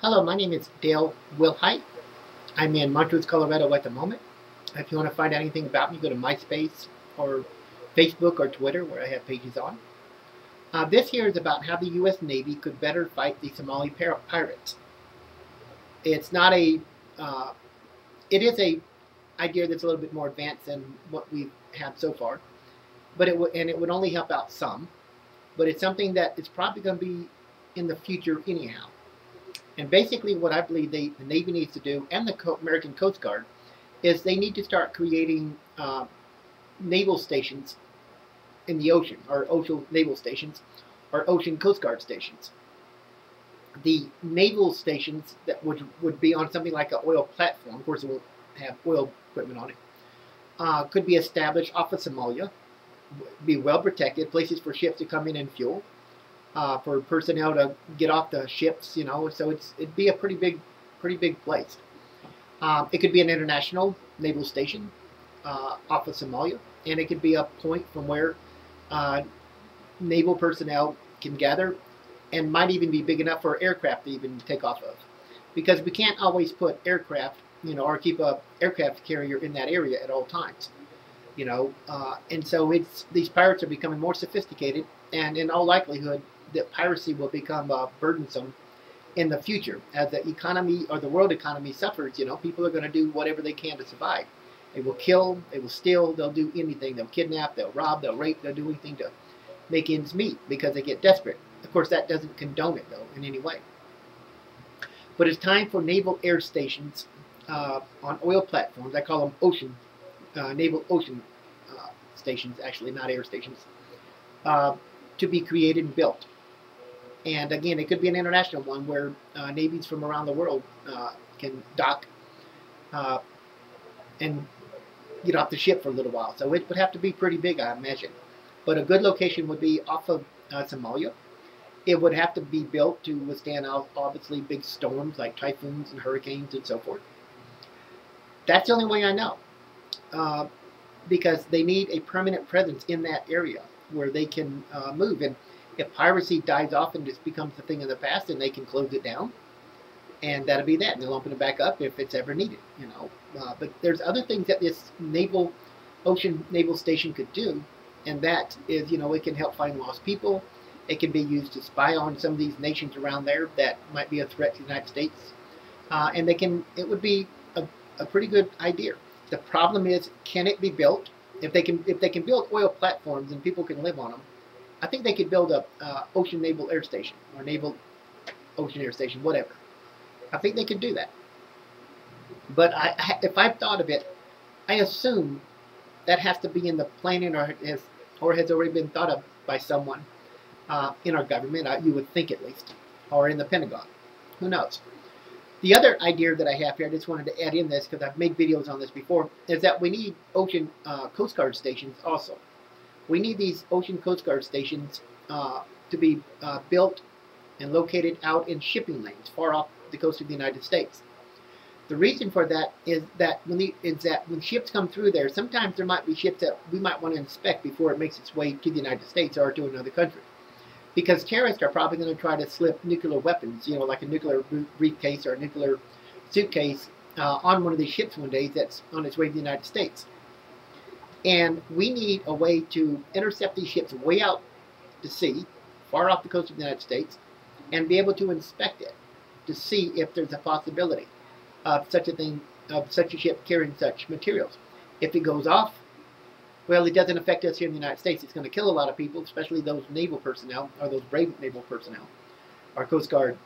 Hello, my name is Dale Wilhite. I'm in Montrose, Colorado at the moment. If you want to find out anything about me, go to MySpace or Facebook or Twitter, where I have pages on. This here is about how the U.S. Navy could better fight the Somali pirates. It's not a, uh, it is a idea that's a little bit more advanced than what we have so far, but it would only help out some. But it's something that is probably going to be in the future anyhow. And basically, what I believe the Navy needs to do, and the American Coast Guard, is they need to start creating naval stations in the ocean, or ocean naval stations, or ocean Coast Guard stations. The naval stations that would be on something like an oil platform, of course, it won't have oil equipment on it, could be established off of Somalia, be well protected, places for ships to come in and fuel, for personnel to get off the ships, So it'd be a pretty big place. It could be an international naval station off of Somalia, and it could be a point from where naval personnel can gather, and might even be big enough for aircraft to even take off of, because we can't always put aircraft, or keep a aircraft carrier in that area at all times, and so these pirates are becoming more sophisticated, and in all likelihood, that piracy will become burdensome in the future as the economy or the world economy suffers. People are going to do whatever they can to survive. They will kill, they will steal, they'll do anything. They'll kidnap, they'll rob, they'll rape, they'll do anything to make ends meet because they get desperate. Of course, that doesn't condone it, though, in any way. But it's time for naval air stations on oil platforms. I call them naval ocean stations, actually, not air stations, to be created and built. And again, it could be an international one where navies from around the world can dock and get off the ship for a little while. So it would have to be pretty big, I imagine. But a good location would be off of Somalia. It would have to be built to withstand, obviously, big storms like typhoons and hurricanes and so forth. That's the only way I know. Because they need a permanent presence in that area where they can move. And if piracy dies off and just becomes a thing of the past, then they can close it down, and that'll be that. And they'll open it back up if it's ever needed. But there's other things that this ocean naval station could do, and that is, it can help find lost people. It can be used to spy on some of these nations around there that might be a threat to the United States, and it would be a pretty good idea. The problem is, can it be built? If they can build oil platforms and people can live on them, I think they could build a ocean naval air station or naval ocean air station, whatever. I think they could do that. But if I've thought of it, I assume that has to be in the planning, or has already been thought of by someone in our government. You would think, at least, or in the Pentagon. Who knows? The other idea that I have here, I just wanted to add in this because I've made videos on this before, is that we need ocean Coast Guard stations also. We need these ocean Coast Guard stations to be built and located out in shipping lanes far off the coast of the United States. The reason for that is that when ships come through there, sometimes there might be ships that we might want to inspect before it makes its way to the United States or to another country. Because terrorists are probably going to try to slip nuclear weapons, like a nuclear briefcase or a nuclear suitcase on one of these ships one day that's on its way to the United States. And we need a way to intercept these ships way out to sea, far off the coast of the United States, and be able to inspect it to see if there's a possibility of such a thing, of such a ship carrying such materials. If it goes off, well, it doesn't affect us here in the United States. It's going to kill a lot of people, especially those naval personnel, or those brave naval personnel, our Coast Guard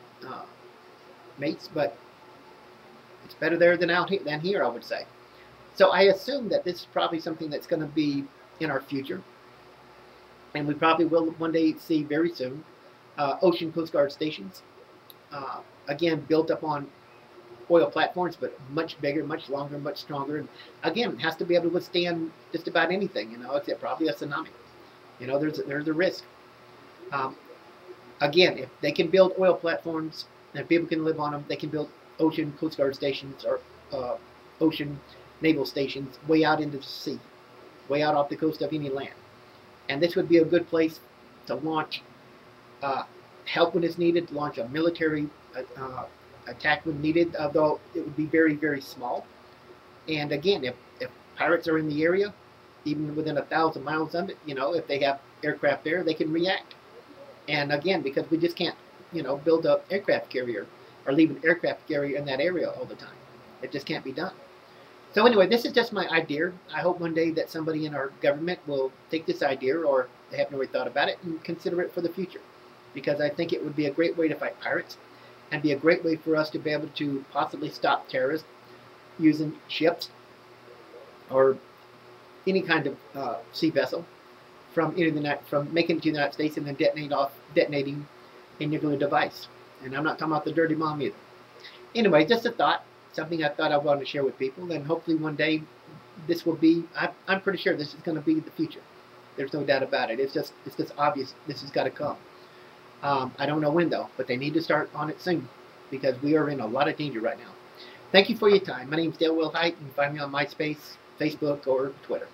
mates, but it's better there than here, I would say. So I assume that this is probably something that's going to be in our future, and we probably will one day see very soon ocean Coast Guard stations, again, built up on oil platforms, but much bigger, much longer, much stronger. And again, it has to be able to withstand just about anything, except probably a tsunami. There's a risk. Again, if they can build oil platforms and people can live on them, they can build ocean Coast Guard stations or ocean naval stations way out into the sea, way out off the coast of any land. And this would be a good place to launch help when it's needed, to launch a military attack when needed, although it would be very, very small. And again, if pirates are in the area, even within 1,000 miles of it, if they have aircraft there, they can react. And again, because we just can't, build an aircraft carrier or leave an aircraft carrier in that area all the time. It just can't be done. So anyway, this is just my idea. I hope one day that somebody in our government will take this idea, or they haven't really thought about it, and consider it for the future. Because I think it would be a great way to fight pirates, and be a great way for us to be able to possibly stop terrorists using ships or any kind of sea vessel from making it to the United States and then detonating a nuclear device. And I'm not talking about the dirty bomb either. Anyway, just a thought, something I thought I wanted to share with people, and hopefully one day this will be. I'm pretty sure this is going to be the future. There's no doubt about it. It's just obvious this has got to come. I don't know when though, but they need to start on it soon because we are in a lot of danger right now. Thank you for your time. My name is Dale Wilhite. You can find me on MySpace, Facebook, or Twitter.